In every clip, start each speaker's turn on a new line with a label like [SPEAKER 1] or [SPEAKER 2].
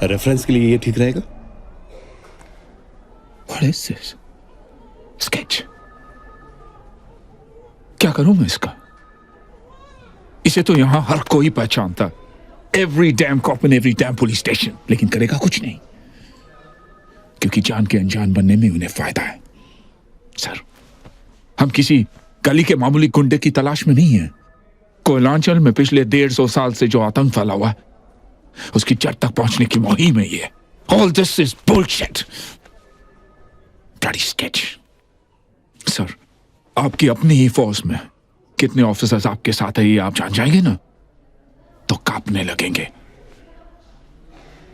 [SPEAKER 1] Reference के लिए ये ठीक रहेगा।
[SPEAKER 2] What is this? Sketch. क्या करूं मैं इसका? इसे तो यहां हर कोई पहचानता, every damn cop in every damn police station, लेकिन करेगा कुछ नहीं, क्योंकि जान के अनजान बनने में उन्हें फायदा है। सर, हम किसी गली के मामूली गुंडे की तलाश में नहीं हैं। कोयलांचल में पिछले 150 साल से जो आतंक फैला हुआ है, उसकी जड़ तक पहुंचने की मुहिम है ये। All this is bullshit. Bloody sketch. Sir, आपकी अपनी ही फोर्स में कितने ऑफिसर्स आपके साथ है ये आप जान जाएंगे ना, तो कांपने लगेंगे।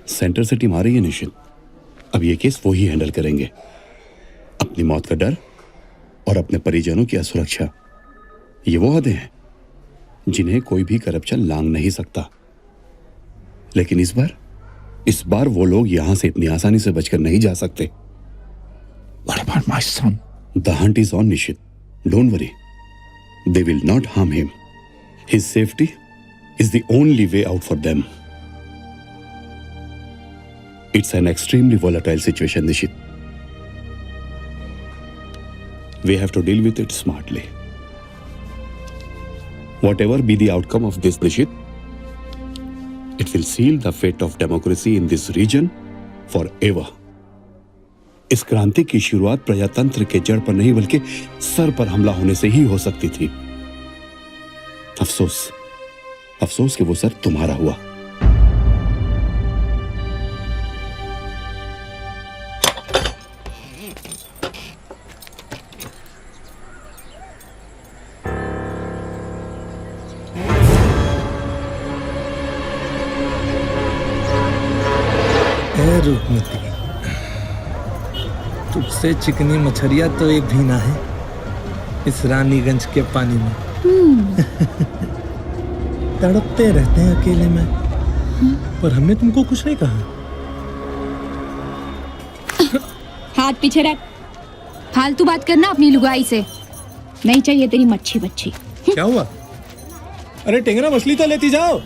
[SPEAKER 1] सेंटर से टीम आ रही है निश्चित। अब ये केस वो ही हैंडल करेंगे। अपनी मौत का डर और अपने परिजनों की असुरक्षा, ये वो हदें हैं जिन्हें कोई भी करप्शन लांघ नहीं सकता। लेकिन इस बार वो लोग यहां से इतनी आसानी से बचकर नहीं जा सकते।
[SPEAKER 2] What about my son?
[SPEAKER 1] The hunt is on, Nishit. Don't worry. They will not harm him. His safety is the only way out for them. It's an extremely volatile situation, Nishit. We have to deal with it smartly. Whatever be the outcome of this, Nishit, it will seal the fate of democracy in this region forever. इस क्रांति की शुरुआत प्रजातंत्र के जड़ पर नहीं बल्कि सर पर हमला होने से ही हो सकती थी। अफसोस कि वो सर तुम्हारा हुआ।
[SPEAKER 3] रूपमती, तुझसे चिकनी मछलियां तो एक भी ना है इस रानीगंज के पानी में। तड़पते रहते हैं अकेले में, पर हमने तुमको कुछ नहीं कहा।
[SPEAKER 4] हाथ पीछे रख, फालतू बात करना अपनी लुगाई से। नहीं चाहिए तेरी मच्छी बच्ची।
[SPEAKER 3] क्या हुआ? अरे टेंगरा मछली तो लेती जाओ।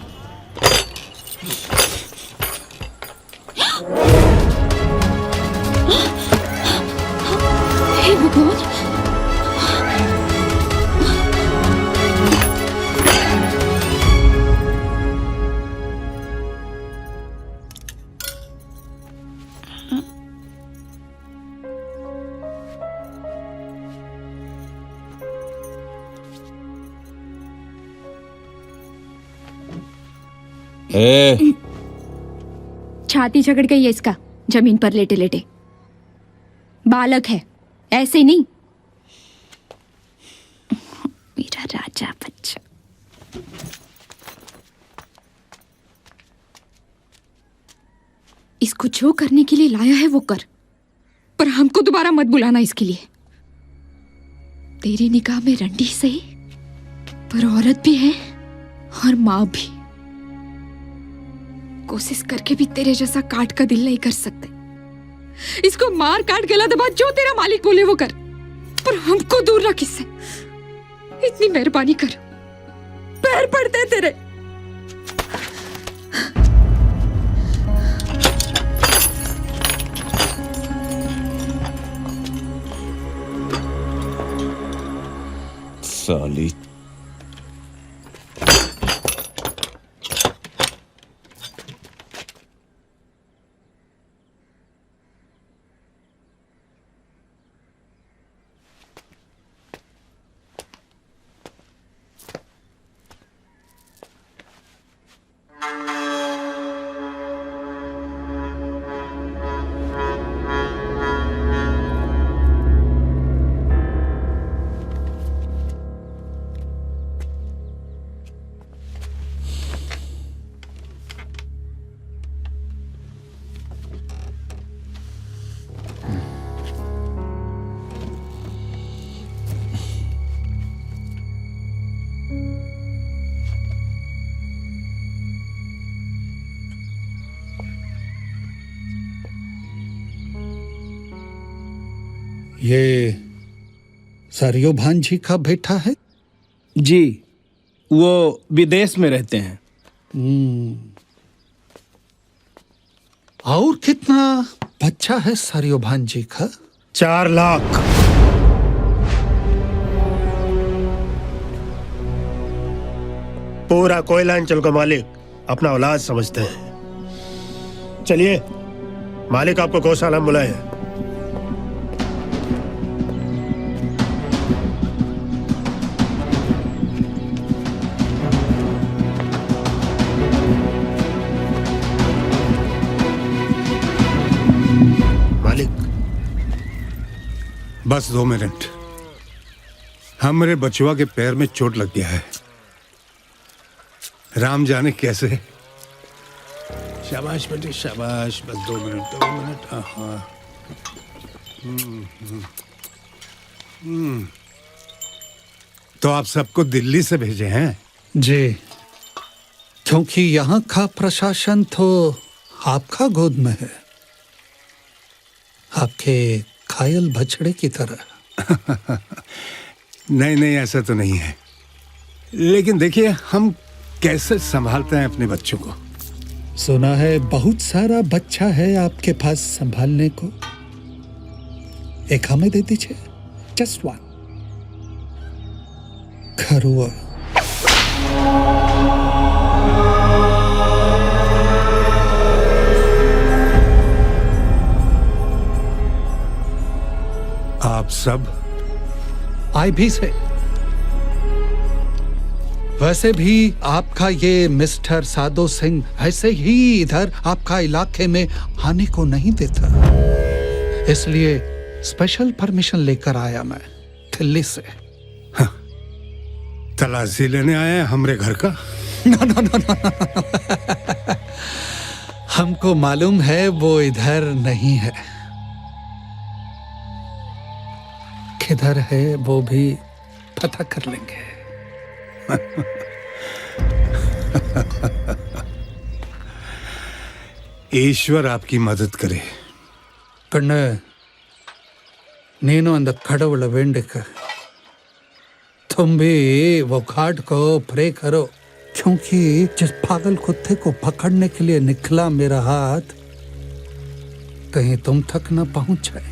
[SPEAKER 4] हे भगवान, छाती झगड़ गई है इसका जमीन पर लेटे लेटे। बालक है, ऐसे नहीं। मेरा राजा बच्चा। इसको जो करने के लिए लाया है वो कर, पर हमको दोबारा मत बुलाना इसके लिए। तेरी निगाह में रंडी सही, पर औरत भी है और माँ भी। कोशिश करके भी तेरे जैसा काट का दिल नहीं कर सकते। इसको मार काट गला दबा, जो तेरा मालिक बोले वो कर, पर हमको दूर रख इससे। इतनी मेहरबानी कर, पैर पड़ते हैं तेरे।
[SPEAKER 5] साली
[SPEAKER 6] ये सरयू भांजी का बेटा है?
[SPEAKER 7] जी, वो विदेश में रहते हैं।
[SPEAKER 6] और कितना बच्चा है सारियो भान जी का?
[SPEAKER 5] 4 लाख। पूरा कोयलांचल का मालिक अपना औलाद समझते हैं। चलिए, मालिक आपको गौशाला में बुलाए हैं।
[SPEAKER 6] बस 2 मिनट। हमारे बचुआ के पैर में चोट लग गया है, राम जाने कैसे। शाबाश बेटे शाबाश, बस 2 मिनट 2 मिनट। हाँ। तो आप सबको दिल्ली से भेजे हैं? जी, क्योंकि यहाँ का प्रशासन तो आपका गोद में है, आपके घायल बछड़े की तरह। नहीं नहीं, ऐसा तो नहीं है, लेकिन देखिए हम कैसे संभालते हैं अपने बच्चों को। सुना है बहुत सारा बच्चा है आपके पास संभालने को, एक हमें दे दीजिए, जस्ट 1। खरुआ। आप सब IB से। वैसे भी आपका ये मिस्टर साधो सिंह ऐसे ही इधर आपका इलाके में आने को नहीं देता, इसलिए स्पेशल परमिशन लेकर आया मैं दिल्ली से। हाँ, तलाशी लेने आए हैं हमरे घर का? No. हमको मालूम है वो इधर नहीं है, किधर है वो भी पता कर लेंगे। ईश्वर आपकी मदद करे। कण्ण नीनो अंद कड़वल वेंडिक, तुम भी वो घाट को प्रे करो, क्योंकि जिस पागल कुत्ते को पकड़ने के लिए निकला मेरा हाथ कहीं तुम तक न पहुंच जाए।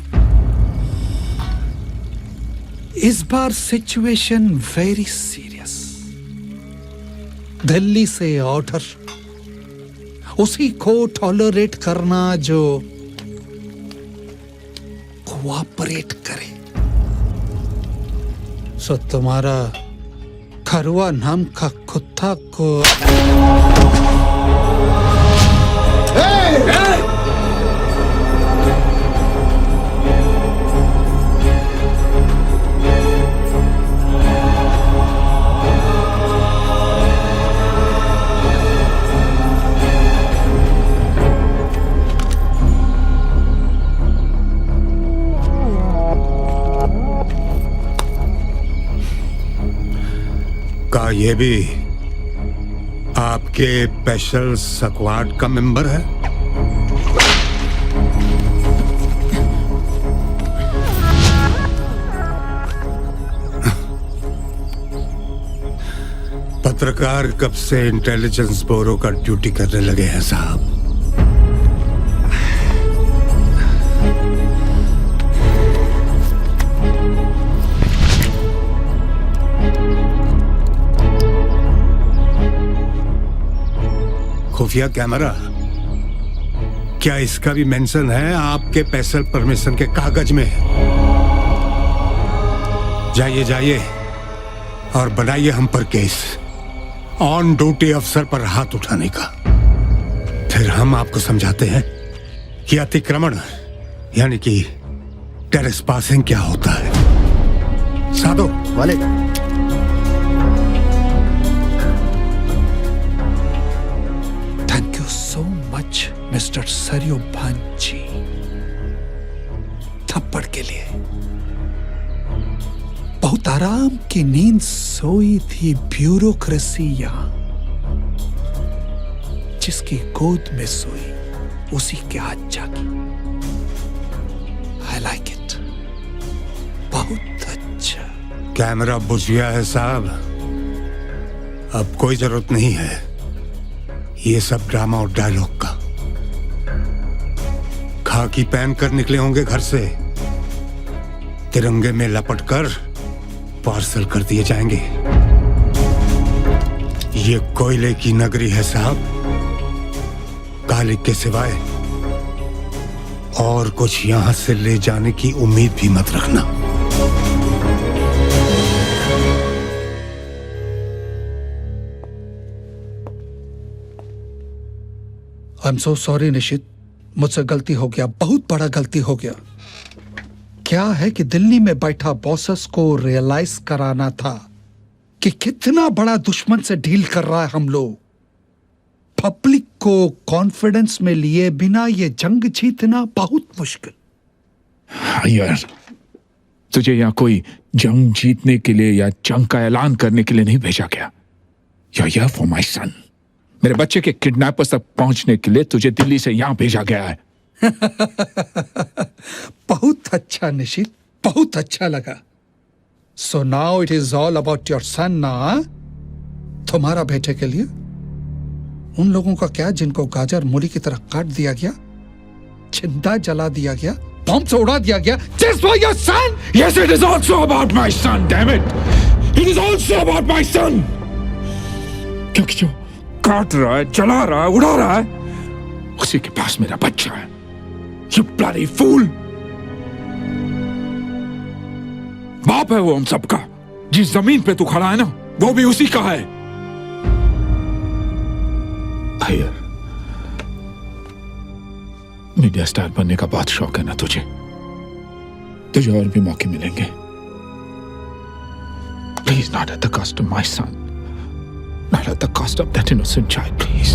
[SPEAKER 6] इस बार सिचुएशन वेरी सीरियस। दिल्ली से ऑर्डर, उसी को टॉलरेट करना जो कोऑपरेट करे। सो तुम्हारा खरुआ नाम का कुत्ता को का ये भी आपके स्पेशल स्क्वाड का मेंबर है? पत्रकार कब से इंटेलिजेंस ब्यूरो का ड्यूटी करने लगे हैं साहब? खुफिया कैमरा, क्या इसका भी मेंशन है आपके स्पेशल परमिशन के कागज में? जाइए जाइए और बनाइए हम पर केस, ऑन ड्यूटी अफसर पर हाथ उठाने का। फिर हम आपको समझाते हैं कि अतिक्रमण यानी कि टेरेस पासिंग क्या होता है। साधो वाले मिस्टर सरियो भांजी, थप्पड़ के लिए। बहुत आराम की नींद सोई थी ब्यूरोक्रेसी यहां, जिसकी गोद में सोई उसी के हाथ जागी। आई लाइक इट, बहुत अच्छा। कैमरा बुझ गया है साहब, अब कोई जरूरत नहीं है ये सब ड्रामा और डायलॉग का। खाकी पहन कर निकले होंगे घर से, तिरंगे में लपटकर पार्सल कर दिए जाएंगे। ये कोयले की नगरी है साहब, कालिक के सिवाय और कुछ यहां से ले जाने की उम्मीद भी मत रखना।
[SPEAKER 7] आई एम सो सॉरी निशित, मुझसे गलती हो गया, बहुत बड़ा गलती हो गया। क्या है कि दिल्ली में बैठा बॉसेस को रियलाइज कराना था कि कितना बड़ा दुश्मन से डील कर रहा है हम लोग। पब्लिक को कॉन्फिडेंस में लिए बिना ये जंग जीतना बहुत मुश्किल।
[SPEAKER 2] हाँ यार, तुझे यहाँ कोई जंग जीतने के लिए या जंग का ऐलान करने के लिए नहीं भेजा गया। You're here for my son। मेरे बच्चे के किडनैपर्स तक पहुंचने के लिए तुझे दिल्ली से यहां भेजा गया है।
[SPEAKER 7] बहुत अच्छा निशित, बहुत अच्छा लगा। So now it is all about your son ना। तुम्हारा बेटे के लिए उन लोगों का क्या जिनको गाजर मूली की तरह काट दिया गया, जिंदा जला दिया गया, बम से उड़ा दिया गया, just for your son?
[SPEAKER 2] Yes, it is also about my son, damn it! It is also about my son! क्योंकि जो काट रहा है, जला रहा है, उड़ा रहा है, उसी के पास मेरा बच्चा है। You bloody fool! बाप है वो हम सबका। जिस जमीन पे तू खड़ा है ना, वो भी उसी का है। अय्यर, मीडिया स्टार बनने का बहुत शौक है ना तुझे? तुझे और भी मौके मिलेंगे। Please, not at the cost of my son. Not at the cost of that innocent child, please.